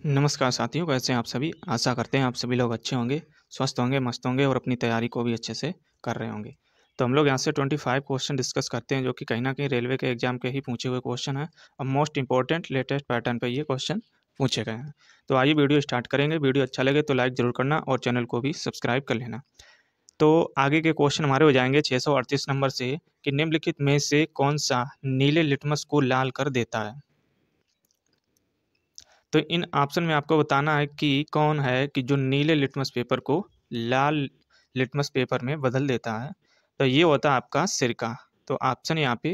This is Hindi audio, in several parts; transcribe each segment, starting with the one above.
नमस्कार साथियों, कैसे हैं आप सभी। आशा करते हैं आप सभी लोग अच्छे होंगे, स्वस्थ होंगे, मस्त होंगे और अपनी तैयारी को भी अच्छे से कर रहे होंगे। तो हम लोग यहाँ से 25 क्वेश्चन डिस्कस करते हैं, जो कि कहीं न कहीं रेलवे के एग्जाम के ही पूछे हुए क्वेश्चन हैं और मोस्ट इंपॉर्टेंट लेटेस्ट पैटर्न पे ये क्वेश्चन पूछे गए हैं। तो आइए वीडियो स्टार्ट करेंगे। वीडियो अच्छा लगे तो लाइक ज़रूर करना और चैनल को भी सब्सक्राइब कर लेना। तो आगे के क्वेश्चन हमारे हो जाएंगे 638 नंबर से कि निम्नलिखित में से कौन सा नीले लिटमस को लाल कर देता है। तो इन ऑप्शन में आपको बताना है कि कौन है कि जो नीले लिटमस पेपर को लाल लिटमस पेपर में बदल देता है। तो ये होता है आपका सिरका। तो ऑप्शन यहाँ पे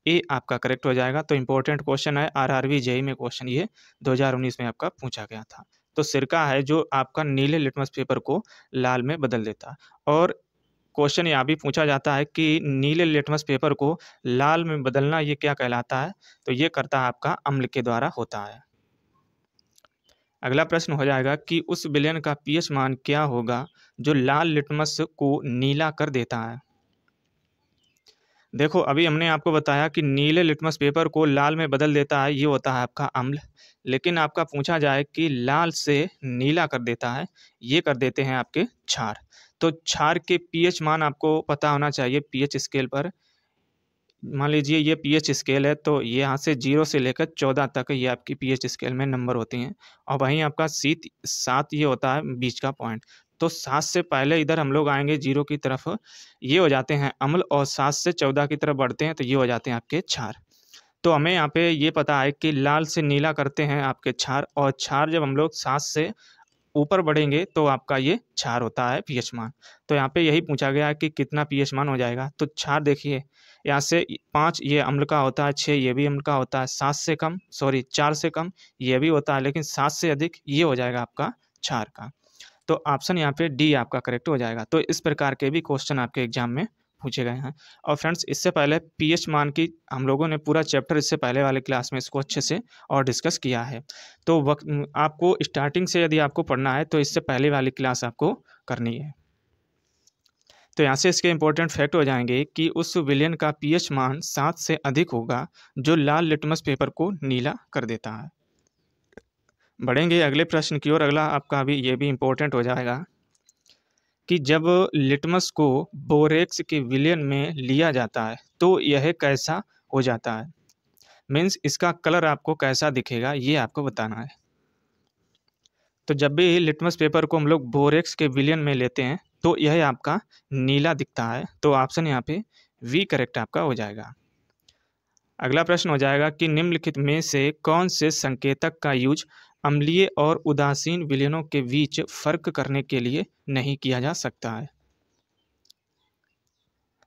ए आपका करेक्ट हो जाएगा। तो इम्पोर्टेंट क्वेश्चन है, आरआरबी जेईई में क्वेश्चन ये 2019 में आपका पूछा गया था। तो सिरका है जो आपका नीले लिटमस पेपर को लाल में बदल देता है। और क्वेश्चन यहाँ भी पूछा जाता है कि नीले लिटमस पेपर को लाल में बदलना ये क्या कहलाता है। तो ये करता है आपका अम्ल के द्वारा होता है। अगला प्रश्न हो जाएगा कि उस विलयन का पीएच मान क्या होगा जो लाल लिटमस को नीला कर देता है। देखो, अभी हमने आपको बताया कि नीले लिटमस पेपर को लाल में बदल देता है, ये होता है आपका अम्ल। लेकिन आपका पूछा जाए कि लाल से नीला कर देता है, ये कर देते हैं आपके क्षार। तो क्षार के पीएच मान आपको पता होना चाहिए। पीएच स्केल पर मान लीजिए ये पीएच स्केल है, तो ये यहाँ से 0 से लेकर 14 तक ये आपकी पीएच स्केल में नंबर होती हैं। और वहीं आपका 7 ये होता है बीच का पॉइंट। तो 7 से पहले इधर हम लोग आएँगे 0 की तरफ, ये हो जाते हैं अम्ल, और 7 से 14 की तरफ बढ़ते हैं तो ये हो जाते हैं आपके क्षार। तो हमें यहाँ पे ये पता है कि लाल से नीला करते हैं आपके क्षार, और क्षार जब हम लोग 7 से ऊपर बढ़ेंगे तो आपका ये क्षार होता है पीएच मान। तो यहाँ पे यही पूछा गया है कि कितना पीएच मान हो जाएगा। तो क्षार देखिए, यहाँ से 5 ये अम्ल का होता है, 6 ये भी अम्ल का होता है, 7 से कम 4 से कम ये भी होता है, लेकिन 7 से अधिक ये हो जाएगा आपका क्षार का। तो ऑप्शन यहाँ पे डी आपका करेक्ट हो जाएगा। तो इस प्रकार के भी क्वेश्चन आपके एग्जाम में पूछे गए हैं। और फ्रेंड्स, इससे पहले पीएच मान की हम लोगों ने पूरा चैप्टर इससे पहले वाले क्लास में इसको अच्छे से और डिस्कस किया है। तो आपको स्टार्टिंग से यदि आपको पढ़ना है तो इससे पहले वाली क्लास आपको करनी है। तो यहाँ से इसके इंपॉर्टेंट फैक्ट हो जाएंगे कि उस विलयन का पीएच मान 7 से अधिक होगा जो लाल लिटमस पेपर को नीला कर देता है। बढ़ेंगे अगले प्रश्न की ओर। अगला आपका भी ये भी इम्पोर्टेंट हो जाएगा कि जब लिटमस को बोरेक्स के विलयन में लिया जाता है तो यह कैसा हो जाता है। मीन्स इसका कलर आपको कैसा दिखेगा, ये आपको बताना है। तो जब भी लिटमस पेपर को हम लोग बोरेक्स के विलयन में लेते हैं तो यह आपका नीला दिखता है। तो ऑप्शन यहाँ पे वी करेक्ट आपका हो जाएगा। अगला प्रश्न हो जाएगा कि निम्नलिखित में से कौन से संकेतक का यूज अम्लीय और उदासीन विलयनों के बीच फर्क करने के लिए नहीं किया जा सकता है।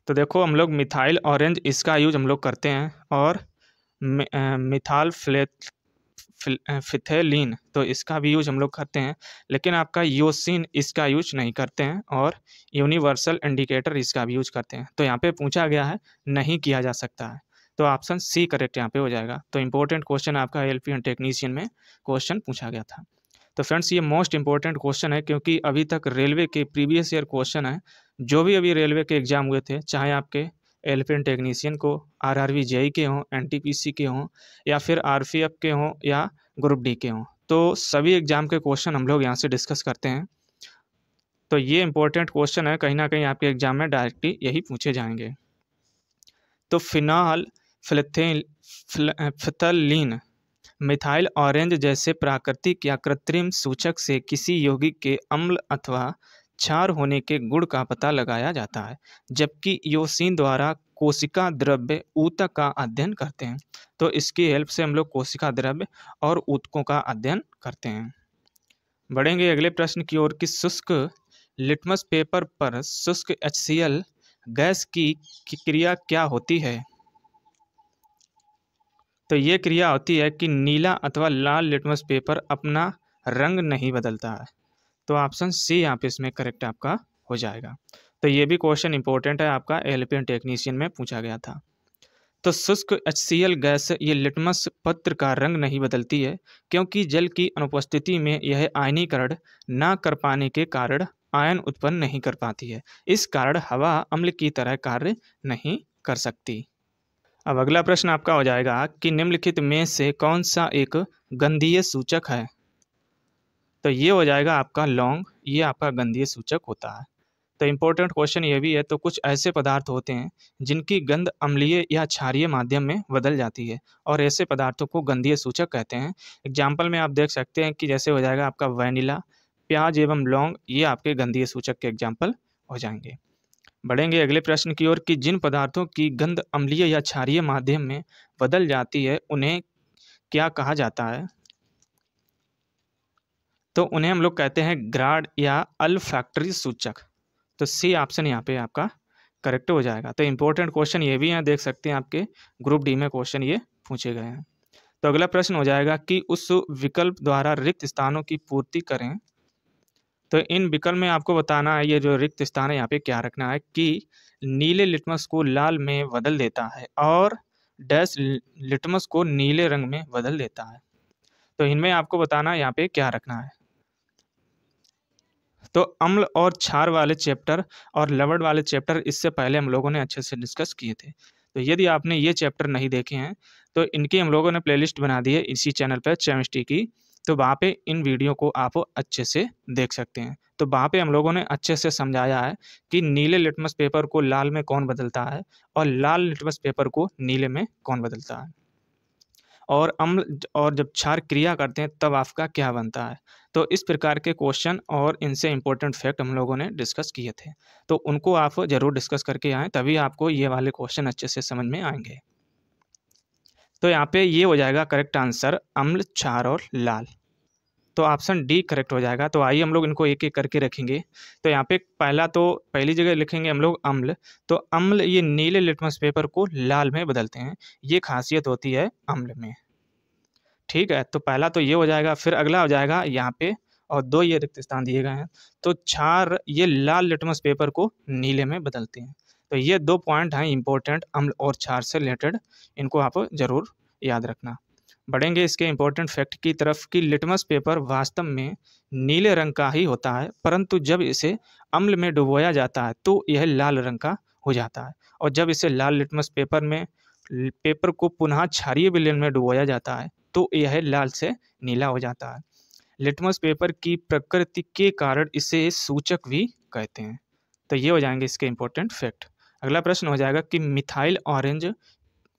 तो हम लोग मिथाइल ऑरेंज इसका यूज हम लोग करते हैं, और मिथाल फिथेलिन तो इसका भी यूज हम लोग करते हैं, लेकिन आपका योसिन इसका यूज नहीं करते हैं, और यूनिवर्सल इंडिकेटर इसका भी यूज करते हैं। तो यहाँ पे पूछा गया है नहीं किया जा सकता है। तो ऑप्शन सी करेक्ट यहाँ पे हो जाएगा। तो इम्पोर्टेंट क्वेश्चन आपका एलपी एंड टेक्नीशियन में क्वेश्चन पूछा गया था। तो फ्रेंड्स, ये मोस्ट इंपॉर्टेंट क्वेश्चन है, क्योंकि अभी तक रेलवे के प्रीवियस ईयर क्वेश्चन है जो भी अभी रेलवे के एग्जाम हुए थे, चाहे आपके एलपी एंड टेक्नीशियन को आरआरबी जेईई के हों, एनटीपीसी के हों, या फिर आरपीएफ के हों, या ग्रुप डी के हों, तो सभी एग्जाम के क्वेश्चन हम लोग यहाँ से डिस्कस करते हैं। तो ये इंपॉर्टेंट क्वेश्चन है, कहीं ना कहीं आपके एग्जाम में डायरेक्टली यही पूछे जाएंगे। तो फिनाल फिथलीन मिथाइल ऑरेंज जैसे प्राकृतिक या कृत्रिम सूचक से किसी यौगिक के अम्ल अथवा क्षार होने के गुण का पता लगाया जाता है, जबकि योसिन द्वारा कोशिका द्रव्य ऊतक का अध्ययन करते हैं। तो इसकी हेल्प से हम लोग कोशिका द्रव्य और ऊतकों का अध्ययन करते हैं। बढ़ेंगे अगले प्रश्न की ओर कि शुष्क लिटमस पेपर पर शुष्क HCl गैस की क्रिया क्या होती है। तो ये क्रिया होती है कि नीला अथवा लाल लिटमस पेपर अपना रंग नहीं बदलता है। तो ऑप्शन सी यहाँ पे इसमें करेक्ट आपका हो जाएगा। तो ये भी क्वेश्चन इंपॉर्टेंट है, आपका एलपी एंड टेक्नीशियन में पूछा गया था। तो शुष्क HCl गैस ये लिटमस पत्र का रंग नहीं बदलती है, क्योंकि जल की अनुपस्थिति में यह आयनीकरण ना कर पाने के कारण आयन उत्पन्न नहीं कर पाती है। इस कारण हवा अम्ल की तरह कार्य नहीं कर सकती। अब अगला प्रश्न आपका हो जाएगा कि निम्नलिखित में से कौन सा एक गंधीय सूचक है। तो ये हो जाएगा आपका लौंग, ये आपका गंधीय सूचक होता है। तो इम्पोर्टेंट क्वेश्चन ये भी है, तो कुछ ऐसे पदार्थ होते हैं जिनकी गंध अम्लीय या क्षारीय माध्यम में बदल जाती है और ऐसे पदार्थों को गंधीय सूचक कहते हैं। एग्जाम्पल में आप देख सकते हैं कि जैसे हो जाएगा आपका वैनिला, प्याज एवं लौंग, ये आपके गंधीय सूचक के एग्जाम्पल हो जाएंगे। बढ़ेंगे अगले प्रश्न की ओर कि जिन पदार्थों की गंध अम्लीय या क्षारीय माध्यम में बदल जाती है उन्हें क्या कहा जाता है? तो उन्हें हम लोग कहते हैं ग्राड या अल्फैक्टरी सूचक। तो सी ऑप्शन यहाँ पे आपका करेक्ट हो जाएगा। तो इंपॉर्टेंट क्वेश्चन ये भी यहाँ देख सकते हैं, आपके ग्रुप डी में क्वेश्चन ये पूछे गए हैं। तो अगला प्रश्न हो जाएगा कि उस विकल्प द्वारा रिक्त स्थानों की पूर्ति करें। तो इन विकल्प में आपको बताना है, ये जो रिक्त स्थान है यहाँ पे क्या रखना है कि नीले लिटमस को लाल में बदल देता है और डैश लिटमस को नीले रंग में बदल देता है। तो इनमें आपको बताना है यहाँ पे क्या रखना है। तो अम्ल और क्षार वाले चैप्टर और लवण वाले चैप्टर इससे पहले हम लोगों ने अच्छे से डिस्कस किए थे। तो यदि आपने ये चैप्टर नहीं देखे हैं तो इनकी हम लोगों ने प्लेलिस्ट बना दी है इसी चैनल पर केमिस्ट्री की। तो वहाँ पे इन वीडियो को आप अच्छे से देख सकते हैं। तो वहाँ पे हम लोगों ने अच्छे से समझाया है कि नीले लिटमस पेपर को लाल में कौन बदलता है और लाल लिटमस पेपर को नीले में कौन बदलता है, और अम्ल और जब क्षार क्रिया करते हैं तब आपका क्या बनता है। तो इस प्रकार के क्वेश्चन और इनसे इम्पोर्टेंट फैक्ट हम लोगों ने डिस्कस किए थे। तो उनको आप ज़रूर डिस्कस करके आएँ, तभी आपको ये वाले क्वेश्चन अच्छे से समझ में आएंगे। तो यहाँ पे ये हो जाएगा करेक्ट आंसर, अम्ल, क्षार और लाल। तो ऑप्शन डी करेक्ट हो जाएगा। तो आइए हम लोग इनको एक एक करके रखेंगे। तो यहाँ पे पहली जगह लिखेंगे हम लोग अम्ल। तो अम्ल ये नीले लिटमस पेपर को लाल में बदलते हैं, ये खासियत होती है अम्ल में। ठीक है, तो पहला तो ये हो जाएगा। फिर अगला हो जाएगा यहाँ पे, और दो ये रिक्त स्थान दिए गए हैं। तो क्षार ये लाल लिटमस पेपर को नीले में बदलते हैं। तो ये दो पॉइंट हैं इंपॉर्टेंट अम्ल और क्षार से रिलेटेड, इनको आप जरूर याद रखना। बढ़ेंगे इसके इंपॉर्टेंट फैक्ट की तरफ कि लिटमस पेपर वास्तव में नीले रंग का ही होता है, परंतु जब इसे अम्ल में डुबोया जाता है तो यह लाल रंग का हो जाता है। और जब इसे लाल लिटमस पेपर को पुनः क्षारीय विलयन में डुबोया जाता है तो यह लाल से नीला हो जाता है। लिटमस पेपर की प्रकृति के कारण इसे सूचक भी कहते हैं। तो ये हो जाएंगे इसके इंपॉर्टेंट फैक्ट। अगला प्रश्न हो जाएगा कि मिथाइल ऑरेंज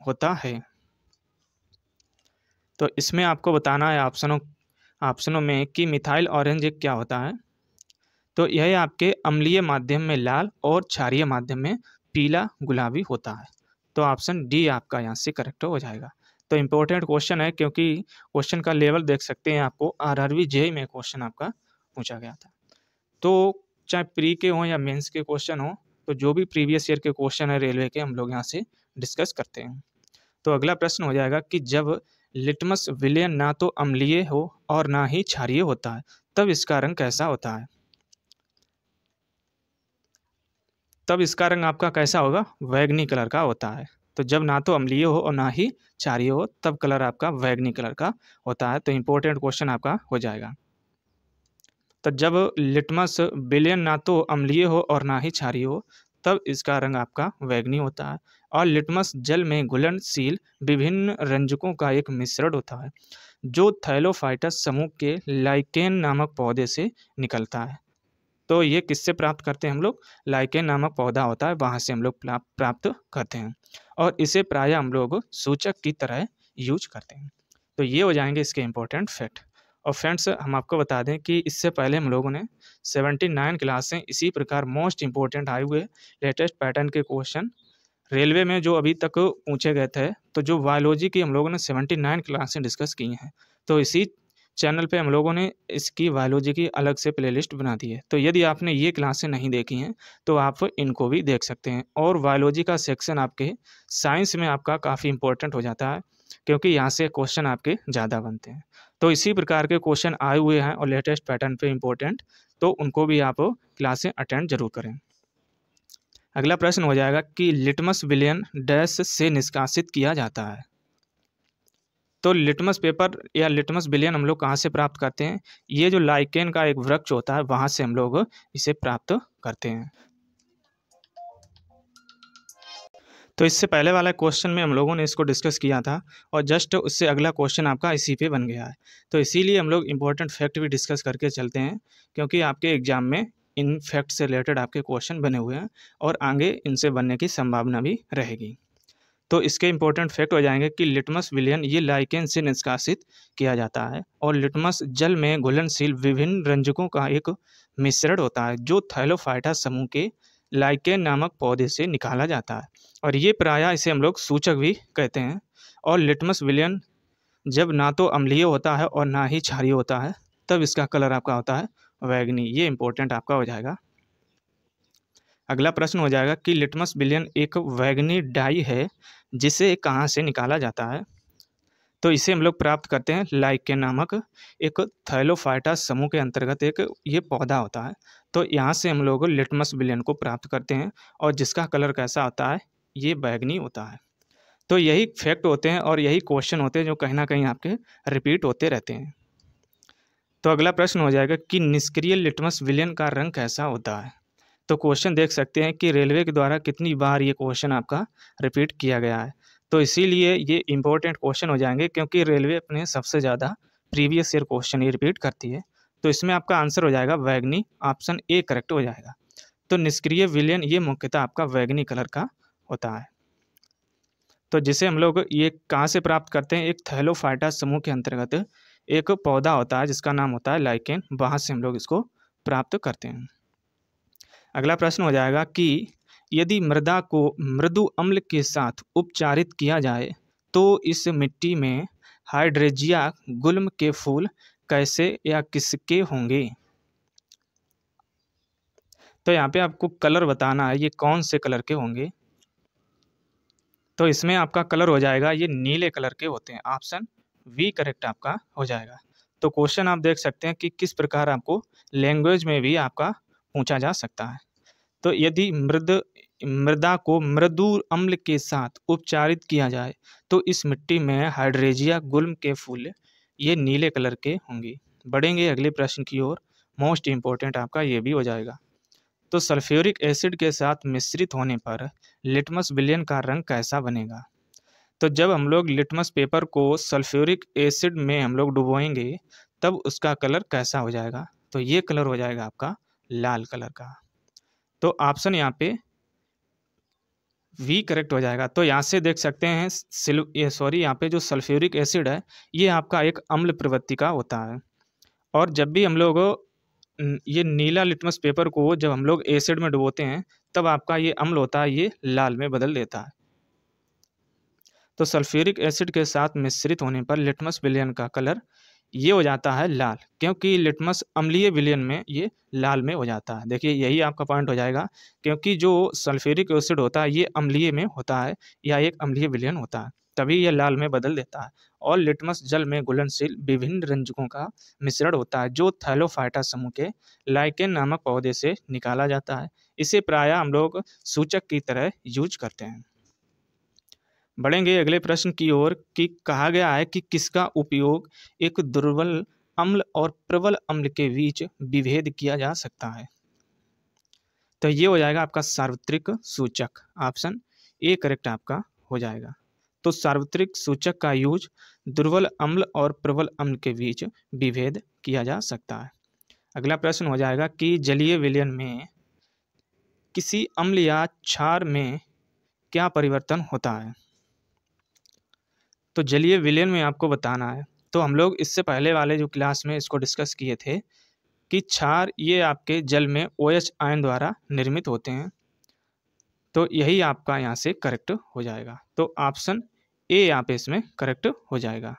होता है। तो इसमें आपको बताना है ऑप्शनों में कि मिथाइल ऑरेंज क्या होता है। तो यह आपके अम्लीय माध्यम में लाल और क्षारीय माध्यम में पीला गुलाबी होता है। तो ऑप्शन डी आपका यहाँ से करेक्ट हो जाएगा। तो इम्पोर्टेंट क्वेश्चन है, क्योंकि क्वेश्चन का लेवल देख सकते हैं, आपको आरआरबी जेईई में क्वेश्चन आपका पूछा गया था। तो चाहे प्री के हों या मेंस के क्वेश्चन हो, तो जो भी प्रीवियस ईयर के क्वेश्चन है रेलवे के, हम लोग यहाँ से डिस्कस करते हैं। तो अगला प्रश्न हो जाएगा कि जब लिटमस विलयन ना तो अम्लीय हो और ना ही क्षारीय होता है तब इसका रंग कैसा होता है। तब इसका रंग आपका कैसा होगा, बैगनी कलर का होता है। तो जब ना तो अम्लीय हो और ना ही क्षारीय हो तब कलर आपका बैगनी कलर का होता है। तो इम्पोर्टेंट क्वेश्चन आपका हो जाएगा। तो जब लिटमस विलयन ना तो अम्लीय हो और ना ही क्षारीय हो तब इसका रंग आपका बैगनी होता है। और लिटमस जल में घुलनशील विभिन्न रंजकों का एक मिश्रण होता है जो थैलोफाइटस समूह के लाइकेन नामक पौधे से निकलता है। तो ये किससे प्राप्त करते हैं हम लोग, लाइकेन नामक पौधा होता है, वहाँ से हम लोग प्राप्त करते हैं और इसे प्रायः हम लोग सूचक की तरह यूज करते हैं। तो ये हो जाएंगे इसके इंपॉर्टेंट फैक्ट। और फ्रेंड्स हम आपको बता दें कि इससे पहले हम लोगों ने 79 क्लास से इसी प्रकार मोस्ट इंपॉर्टेंट आए हुए लेटेस्ट पैटर्न के क्वेश्चन रेलवे में जो अभी तक पूछे गए थे, तो जो बायोलॉजी की हम लोगों ने 79 क्लासें डिस्कस की हैं। तो इसी चैनल पे हम लोगों ने इसकी बायोलॉजी की अलग से प्लेलिस्ट बना दी है। तो यदि आपने ये क्लासें नहीं देखी हैं तो आप इनको भी देख सकते हैं। और बायोलॉजी का सेक्शन आपके साइंस में आपका काफ़ी इंपॉर्टेंट हो जाता है, क्योंकि यहाँ से क्वेश्चन आपके ज़्यादा बनते हैं। तो इसी प्रकार के क्वेश्चन आए हुए हैं और लेटेस्ट पैटर्न पे इम्पोर्टेंट, तो उनको भी आप क्लासें अटेंड जरूर करें। अगला प्रश्न हो जाएगा कि लिटमस विलयन डैश से निष्कासित किया जाता है। तो लिटमस पेपर या लिटमस विलयन हम लोग कहाँ से प्राप्त करते हैं, ये जो लाइकेन का एक वृक्ष होता है वहाँ से हम लोग इसे प्राप्त करते हैं। तो इससे पहले वाला क्वेश्चन में हम लोगों ने इसको डिस्कस किया था और जस्ट उससे अगला क्वेश्चन आपका इसी पे बन गया है। तो इसीलिए हम लोग इंपॉर्टेंट फैक्ट भी डिस्कस करके चलते हैं, क्योंकि आपके एग्जाम में इन फैक्ट से रिलेटेड आपके क्वेश्चन बने हुए हैं और आगे इनसे बनने की संभावना भी रहेगी। तो इसके इंपॉर्टेंट फैक्ट हो जाएंगे कि लिटमस विलयन ये लाइकेन से निष्कासित किया जाता है और लिटमस जल में घुलनशील विभिन्न रंजकों का एक मिश्रण होता है जो थैलोफाइटा समूह के लाइकेन नामक पौधे से निकाला जाता है और ये प्रायः इसे हम लोग सूचक भी कहते हैं। और लिटमस विलयन जब ना तो अम्लीय होता है और ना ही क्षारीय होता है, तब इसका कलर आपका होता है वैगनी। ये इंपॉर्टेंट आपका हो जाएगा। अगला प्रश्न हो जाएगा कि लिटमस विलयन एक वैगनी डाई है जिसे कहाँ से निकाला जाता है। तो इसे हम लोग प्राप्त करते हैं लाइकेन नामक एक थैलोफाइटा समूह के अंतर्गत एक ये पौधा होता है। तो यहाँ से हम लोग लिटमस विलयन को प्राप्त करते हैं और जिसका कलर कैसा होता है, ये बैगनी होता है। तो यही फैक्ट होते हैं और यही क्वेश्चन होते हैं जो कहीं ना कहीं आपके रिपीट होते रहते हैं। तो अगला प्रश्न हो जाएगा कि निष्क्रिय लिटमस विलयन का रंग कैसा होता है। तो क्वेश्चन देख सकते हैं कि रेलवे के द्वारा कितनी बार ये क्वेश्चन आपका रिपीट किया गया है। तो इसीलिए ये इंपॉर्टेंट क्वेश्चन हो जाएंगे, क्योंकि रेलवे अपने सबसे ज़्यादा प्रीवियस ईयर क्वेश्चन ये रिपीट करती है। तो इसमें आपका आंसर हो जाएगा वैगनी, ऑप्शन ए करेक्ट हो जाएगा। तो निष्क्रिय विलयन ये मुख्यतः आपका वैगनी कलर का होता है। तो जिसे हम लोग ये कहाँ से प्राप्त करते हैं, एक थैलोफाइटा समूह के अंतर्गत एक पौधा होता है जिसका नाम होता है लाइकेन, वहाँ से हम लोग इसको प्राप्त करते हैं। अगला प्रश्न हो जाएगा कि यदि मृदा को मृदु अम्ल के साथ उपचारित किया जाए तो इस मिट्टी में हाइड्रेजिया गुल्म के फूल कैसे या किसके होंगे। तो यहाँ पे आपको कलर बताना है, ये कौन से कलर के होंगे। तो इसमें आपका कलर हो जाएगा ये नीले कलर के होते हैं, ऑप्शन वी करेक्ट आपका हो जाएगा। तो क्वेश्चन आप देख सकते हैं कि किस प्रकार आपको लैंग्वेज में भी आपका पूछा जा सकता है। तो यदि मृदा को मृदु अम्ल के साथ उपचारित किया जाए तो इस मिट्टी में हाइड्रेजिया गुल्म के फूल ये नीले कलर के होंगे। बढ़ेंगे अगले प्रश्न की ओर, मोस्ट इम्पोर्टेंट आपका ये भी हो जाएगा। तो सल्फ्यूरिक एसिड के साथ मिश्रित होने पर लिटमस विलयन का रंग कैसा बनेगा। तो जब हम लोग लिटमस पेपर को सल्फ्यूरिक एसिड में हम लोग डुबोएंगे तब उसका कलर कैसा हो जाएगा। तो ये कलर हो जाएगा आपका लाल कलर का। तो ऑप्शन यहाँ पे वी करेक्ट हो जाएगा। तो यहाँ से देख सकते हैं यहाँ पे जो सल्फ्यूरिक एसिड है ये आपका एक अम्ल प्रवृत्ति का होता है और जब भी हम लोग ये नीला लिटमस पेपर को जब हम लोग एसिड में डुबोते हैं तब आपका ये अम्ल होता है ये लाल में बदल देता है। तो सल्फ्यूरिक एसिड के साथ मिश्रित होने पर लिटमस विलयन का कलर ये हो जाता है लाल, क्योंकि लिटमस अम्लीय विलयन में ये लाल में हो जाता है। देखिए यही आपका पॉइंट हो जाएगा, क्योंकि जो सल्फ्यूरिक एसिड होता है ये अम्लीय में होता है या एक अम्लीय विलयन होता है, तभी ये लाल में बदल देता है। और लिटमस जल में घुलनशील विभिन्न रंजकों का मिश्रण होता है जो थैलोफाइटा समूह के लाइकेन नामक पौधे से निकाला जाता है। इसे प्रायः हम लोग सूचक की तरह यूज करते हैं। बढ़ेंगे अगले प्रश्न की ओर कि कहा गया है कि किसका उपयोग एक दुर्बल अम्ल और प्रबल अम्ल के बीच विभेद किया जा सकता है। तो ये हो जाएगा आपका सार्वत्रिक सूचक, ऑप्शन ए करेक्ट आपका हो जाएगा। तो सार्वत्रिक सूचक का यूज दुर्बल अम्ल और प्रबल अम्ल के बीच विभेद किया जा सकता है। अगला प्रश्न हो जाएगा कि जलीय विलयन में किसी अम्ल या क्षार में क्या परिवर्तन होता है। तो जलीय विलयन में आपको बताना है। तो हम लोग इससे पहले वाले जो क्लास में इसको डिस्कस किए थे कि क्षार ये आपके जल में OH आयन द्वारा निर्मित होते हैं। तो यही आपका यहाँ से करेक्ट हो जाएगा। तो ऑप्शन ए यहाँ पे इसमें करेक्ट हो जाएगा।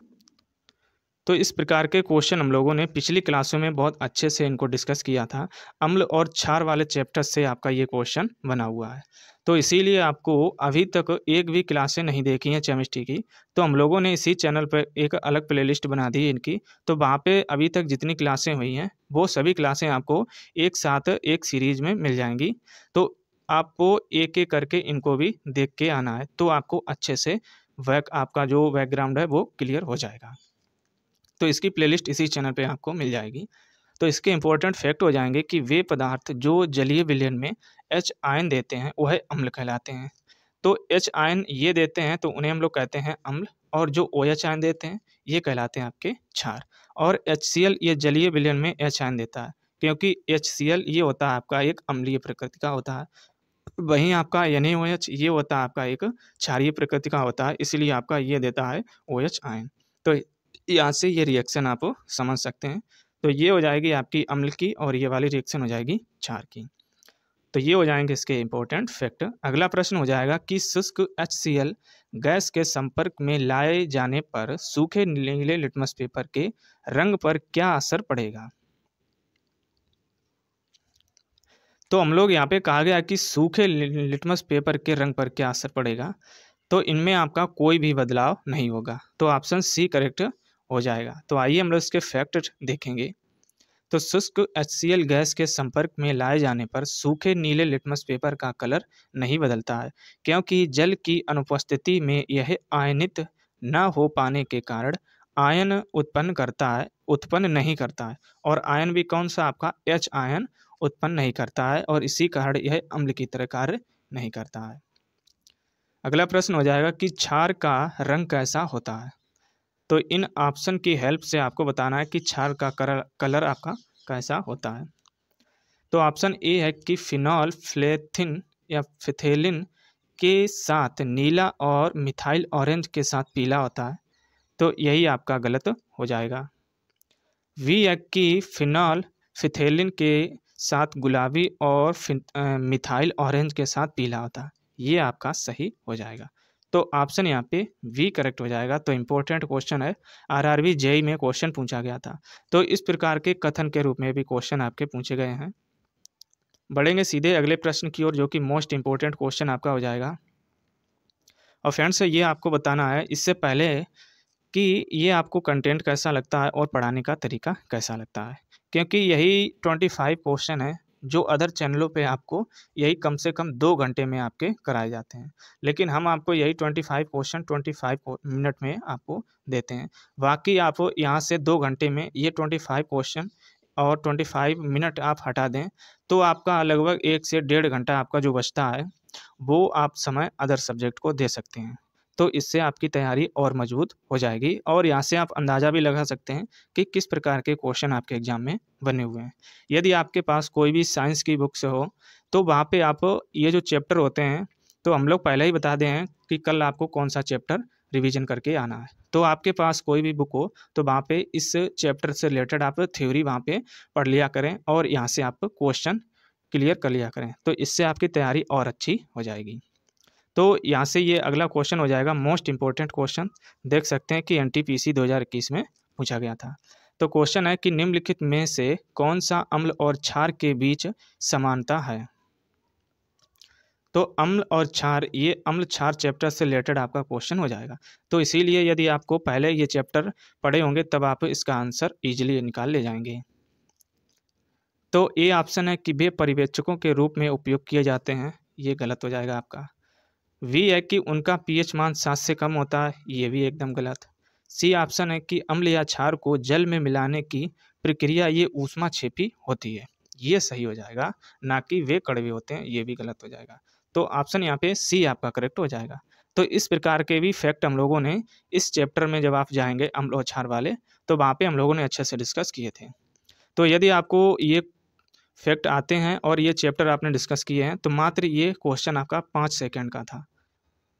तो इस प्रकार के क्वेश्चन हम लोगों ने पिछली क्लासों में बहुत अच्छे से इनको डिस्कस किया था। अम्ल और क्षार वाले चैप्टर से आपका ये क्वेश्चन बना हुआ है। तो इसीलिए आपको अभी तक एक भी क्लासें नहीं देखी हैं केमिस्ट्री की, तो हम लोगों ने इसी चैनल पर एक अलग प्लेलिस्ट बना दी है इनकी। तो वहाँ पे अभी तक जितनी क्लासें हुई हैं वो सभी क्लासें आपको एक साथ एक सीरीज में मिल जाएंगी। तो आपको एक एक करके इनको भी देख के आना है, तो आपको अच्छे से आपका जो बैकग्राउंड है वो क्लियर हो जाएगा। तो इसकी प्लेलिस्ट इसी चैनल पे आपको मिल जाएगी। तो इसके इंपॉर्टेंट फैक्ट हो जाएंगे कि वे पदार्थ जो जलीय विलयन में H आयन देते हैं वह अम्ल कहलाते हैं। तो H आयन ये देते हैं तो उन्हें हम लोग कहते हैं अम्ल, और जो OH आयन देते हैं ये कहलाते हैं आपके क्षार। और HCl ये जलीय विलयन में H आयन देता है, क्योंकि HCl ये होता है आपका एक अम्लीय प्रकृति का होता है, वहीं आपका NaOH ये होता है आपका एक क्षारीय प्रकृति का होता है, इसलिए आपका ये देता है OH आयन। तो यहाँ से ये रिएक्शन आप समझ सकते हैं। तो ये हो जाएगी आपकी अम्ल की और ये वाली रिएक्शन हो जाएगी क्षार की। तो ये हो जाएंगे इसके इंपॉर्टेंट फैक्ट। अगला प्रश्न हो जाएगा कि शुष्क HCl गैस के संपर्क में लाए जाने पर सूखे नीले लिटमस पेपर के रंग पर क्या असर पड़ेगा। तो हम लोग यहाँ पे कहा गया कि सूखे लिटमस पेपर के रंग पर क्या असर पड़ेगा, तो इनमें आपका कोई भी बदलाव नहीं होगा, तो ऑप्शन सी करेक्ट हो जाएगा। तो आइए हम लोग इसके फैक्ट देखेंगे। तो शुष्क HCl गैस के संपर्क में लाए जाने पर सूखे नीले लिटमस पेपर का कलर नहीं बदलता है, क्योंकि जल की अनुपस्थिति में यह आयनित न हो पाने के कारण आयन उत्पन्न नहीं करता है, और आयन भी कौन सा आपका H आयन उत्पन्न नहीं करता है, और इसी कारण यह अम्ल की तरह कार्य नहीं करता है। अगला प्रश्न हो जाएगा कि क्षार का रंग कैसा होता है। तो इन ऑप्शन की हेल्प से आपको बताना है कि क्षार का कलर आपका कैसा होता है। तो ऑप्शन ए है कि फिनॉल फ्लेथिन या फिथेलिन के साथ नीला और मिथाइल ऑरेंज के साथ पीला होता है, तो यही आपका गलत हो जाएगा। वी है कि फिनॉल फिथेलिन के साथ गुलाबी और मिथाइल ऑरेंज के साथ पीला होता है, ये आपका सही हो जाएगा। तो ऑप्शन यहाँ पे वी करेक्ट हो जाएगा। तो इम्पोर्टेंट क्वेश्चन है, RRB JEE में क्वेश्चन पूछा गया था, तो इस प्रकार के कथन के रूप में भी क्वेश्चन आपके पूछे गए हैं। बढ़ेंगे सीधे अगले प्रश्न की ओर, जो कि मोस्ट इम्पोर्टेंट क्वेश्चन आपका हो जाएगा। और फ्रेंड्स ये आपको बताना है इससे पहले कि ये आपको कंटेंट कैसा लगता है और पढ़ाने का तरीका कैसा लगता है, क्योंकि यही 25 क्वेश्चन है जो अदर चैनलों पे आपको यही कम से कम 2 घंटे में आपके कराए जाते हैं, लेकिन हम आपको यही 25 क्वेश्चन 25 मिनट में आपको देते हैं। बाकी आप यहाँ से 2 घंटे में ये 25 क्वेश्चन और 25 मिनट आप हटा दें, तो आपका लगभग 1 से 1.5 घंटा आपका जो बचता है वो आप समय अदर सब्जेक्ट को दे सकते हैं। तो इससे आपकी तैयारी और मजबूत हो जाएगी, और यहाँ से आप अंदाज़ा भी लगा सकते हैं कि किस प्रकार के क्वेश्चन आपके एग्जाम में बने हुए हैं। यदि आपके पास कोई भी साइंस की बुक से हो तो वहाँ पे आप ये जो चैप्टर होते हैं, तो हम लोग पहले ही बता दें हैं कि कल आपको कौन सा चैप्टर रिवीजन करके आना है। तो आपके पास कोई भी बुक हो तो वहाँ पे इस चैप्टर से रिलेटेड आप थ्योरी वहाँ पे पढ़ लिया करें, और यहाँ से आप क्वेश्चन क्लियर कर लिया करें, तो इससे आपकी तैयारी और अच्छी हो जाएगी। तो यहाँ से ये अगला क्वेश्चन हो जाएगा मोस्ट इंपॉर्टेंट क्वेश्चन, देख सकते हैं कि NTPC 2021 में पूछा गया था। तो क्वेश्चन है कि निम्नलिखित में से कौन सा अम्ल और क्षार के बीच समानता है। तो अम्ल और क्षार, ये अम्ल क्षार चैप्टर से रिलेटेड आपका क्वेश्चन हो जाएगा। तो इसीलिए यदि आपको पहले ये चैप्टर पढ़े होंगे तब आप इसका आंसर ईजिली निकाल ले जाएंगे। तो ए ऑप्शन है कि वे पर्यवेक्षकों के रूप में उपयोग किए जाते हैं, ये गलत हो जाएगा आपका। वी है कि उनका pH मान 7 से कम होता है, ये भी एकदम गलत। सी ऑप्शन है कि अम्ल या क्षार को जल में मिलाने की प्रक्रिया ये ऊष्माक्षेपी होती है, ये सही हो जाएगा, ना कि वे कड़वे होते हैं, ये भी गलत हो जाएगा। तो ऑप्शन यहाँ पे सी आपका करेक्ट हो जाएगा। तो इस प्रकार के भी फैक्ट हम लोगों ने इस चैप्टर में जब आप जाएंगे अम्ल और क्षार वाले, तो वहाँ पे हम लोगों ने अच्छे से डिस्कस किए थे। तो यदि आपको ये फैक्ट आते हैं और ये चैप्टर आपने डिस्कस किए हैं, तो मात्र ये क्वेश्चन आपका 5 सेकंड का था।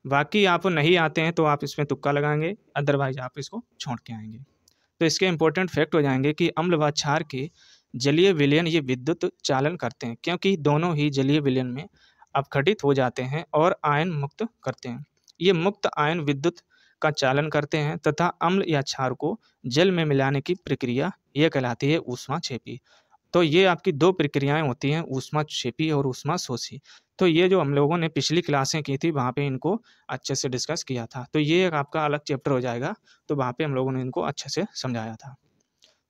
बाकी आप नहीं आते हैं तो आप इसमें तुक्का लगाएंगे, अदरवाइज आप इसको छोड़ के आएंगे। तो इसके इंपॉर्टेंट फैक्ट हो जाएंगे कि अम्ल व क्षार के जलीय विलयन ये विद्युत चालन करते हैं, क्योंकि दोनों ही जलीय विलयन में अपघटित हो जाते हैं और आयन मुक्त करते हैं। ये मुक्त आयन विद्युत का चालन करते हैं तथा अम्ल या क्षार को जल में मिलाने की प्रक्रिया यह कहलाती है ऊष्माक्षेपी। तो ये आपकी 2 प्रक्रियाएं होती हैं, ऊष्माक्षेपी और ऊष्माशोषी। तो ये जो हम लोगों ने पिछली क्लासें की थी वहाँ पे इनको अच्छे से डिस्कस किया था। तो ये एक आपका अलग चैप्टर हो जाएगा, तो वहाँ पे हम लोगों ने इनको अच्छे से समझाया था।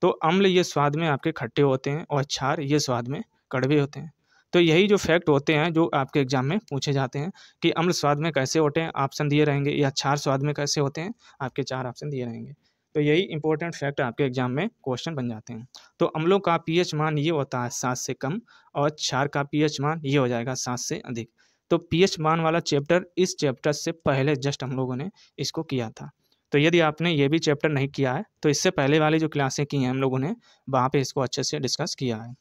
तो अम्ल ये स्वाद में आपके खट्टे होते हैं और क्षार ये स्वाद में कड़वे होते हैं। तो यही जो फैक्ट होते हैं जो आपके एग्जाम में पूछे जाते हैं कि अम्ल स्वाद में कैसे होते हैं, ऑप्शन दिए रहेंगे, या क्षार स्वाद में कैसे होते हैं, आपके 4 ऑप्शन दिए रहेंगे। तो यही इंपॉर्टेंट फैक्ट आपके एग्जाम में क्वेश्चन बन जाते हैं। तो अम्लों का pH मान ये होता है 7 से कम, और क्षार का pH मान ये हो जाएगा 7 से अधिक। तो पीएच मान वाला चैप्टर इस चैप्टर से पहले जस्ट हम लोगों ने इसको किया था। तो यदि आपने ये भी चैप्टर नहीं किया है तो इससे पहले वाली जो क्लासें की हैं हम लोगों ने वहाँ पे इसको अच्छे से डिस्कस किया है।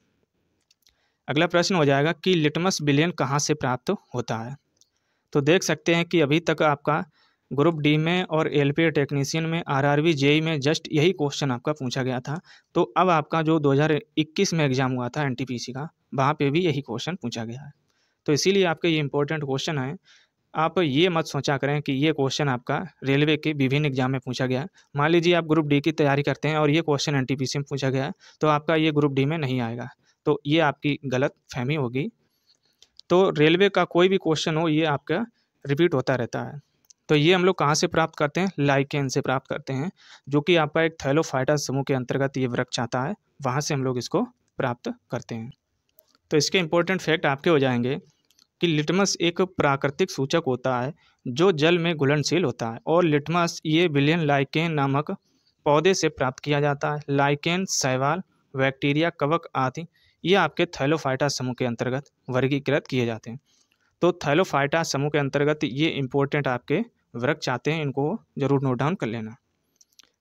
अगला प्रश्न हो जाएगा कि लिटमस विलयन कहाँ से प्राप्त होता है। तो देख सकते हैं कि अभी तक आपका ग्रुप डी में और एलपीए टेक्नीशियन में, आरआरबी, जेई में जस्ट यही क्वेश्चन आपका पूछा गया था। तो अब आपका जो 2021 में एग्जाम हुआ था एनटीपीसी का, वहाँ पे भी यही क्वेश्चन पूछा गया है। तो इसीलिए आपका ये इंपॉर्टेंट क्वेश्चन है। आप ये मत सोचा करें कि ये क्वेश्चन आपका रेलवे के विभिन्न एग्जाम में पूछा गया है। मान लीजिए आप ग्रुप डी की तैयारी करते हैं और ये क्वेश्चन एनटीपीसी में पूछा गया है तो आपका ये ग्रुप डी में नहीं आएगा। तो ये आपकी गलत फहमी होगी। तो रेलवे का कोई भी क्वेश्चन हो ये आपका रिपीट होता रहता है। तो ये हम लोग कहाँ से प्राप्त करते हैं? लाइकेन से प्राप्त करते हैं, जो कि आपका एक थैलोफाइटा समूह के अंतर्गत ये वृक्ष आता है, वहाँ से हम लोग इसको प्राप्त करते हैं। तो इसके इंपॉर्टेंट फैक्ट आपके हो जाएंगे कि लिटमस एक प्राकृतिक सूचक होता है जो जल में घुलनशील होता है, और लिटमस ये विलियन लाइकेन नामक पौधे से प्राप्त किया जाता है। लाइकेन, शैवाल, बैक्टीरिया, कवक आदि ये आपके थैलोफाइटा समूह के अंतर्गत वर्गीकृत किए जाते हैं। तो थैलोफाइटा समूह के अंतर्गत ये इंपॉर्टेंट आपके वृक्ष आते हैं, इनको जरूर नोट डाउन कर लेना।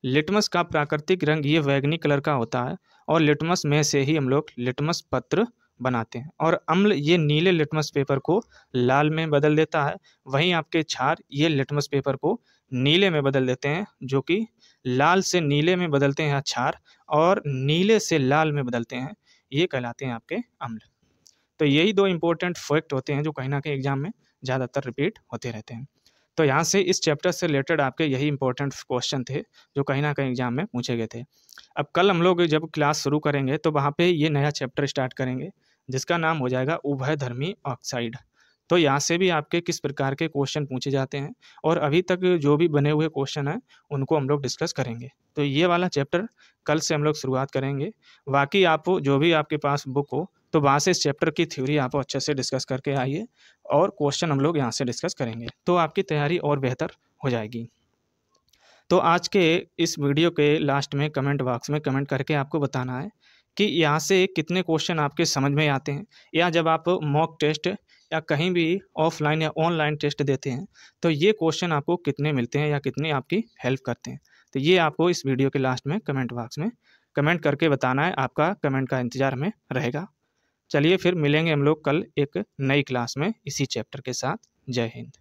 लिटमस का प्राकृतिक रंग ये बैंगनी कलर का होता है, और लिटमस में से ही हम लोग लिटमस पत्र बनाते हैं। और अम्ल ये नीले लिटमस पेपर को लाल में बदल देता है। वहीं आपके क्षार ये लिटमस पेपर को नीले में बदल देते हैं, जो कि लाल से नीले में बदलते हैं क्षार, और नीले से लाल में बदलते हैं, ये कहलाते हैं आपके अम्ल। तो यही दो इंपॉर्टेंट फैक्ट होते हैं जो कहीं ना कहीं एग्जाम में ज़्यादातर रिपीट होते रहते हैं। तो यहाँ से इस चैप्टर से रिलेटेड आपके यही इंपॉर्टेंट क्वेश्चन थे जो कहीं ना कहीं एग्जाम में पूछे गए थे। अब कल हम लोग जब क्लास शुरू करेंगे तो वहाँ पे ये नया चैप्टर स्टार्ट करेंगे जिसका नाम हो जाएगा उभयधर्मी ऑक्साइड। तो यहाँ से भी आपके किस प्रकार के क्वेश्चन पूछे जाते हैं और अभी तक जो भी बने हुए क्वेश्चन हैं उनको हम लोग डिस्कस करेंगे। तो ये वाला चैप्टर कल से हम लोग शुरुआत करेंगे। बाकी आप जो भी आपके पास बुक हो तो वहाँ से इस चैप्टर की थ्योरी आप अच्छे से डिस्कस करके आइए, और क्वेश्चन हम लोग यहाँ से डिस्कस करेंगे तो आपकी तैयारी और बेहतर हो जाएगी। तो आज के इस वीडियो के लास्ट में कमेंट बॉक्स में कमेंट करके आपको बताना है कि यहाँ से कितने क्वेश्चन आपके समझ में आते हैं, या जब आप मॉक टेस्ट या कहीं भी ऑफलाइन या ऑनलाइन टेस्ट देते हैं तो ये क्वेश्चन आपको कितने मिलते हैं या कितने आपकी हेल्प करते हैं। तो ये आपको इस वीडियो के लास्ट में कमेंट बॉक्स में कमेंट करके बताना है। आपका कमेंट का इंतज़ार में रहेगा। चलिए फिर मिलेंगे हम लोग कल एक नई क्लास में इसी चैप्टर के साथ। जय हिंद।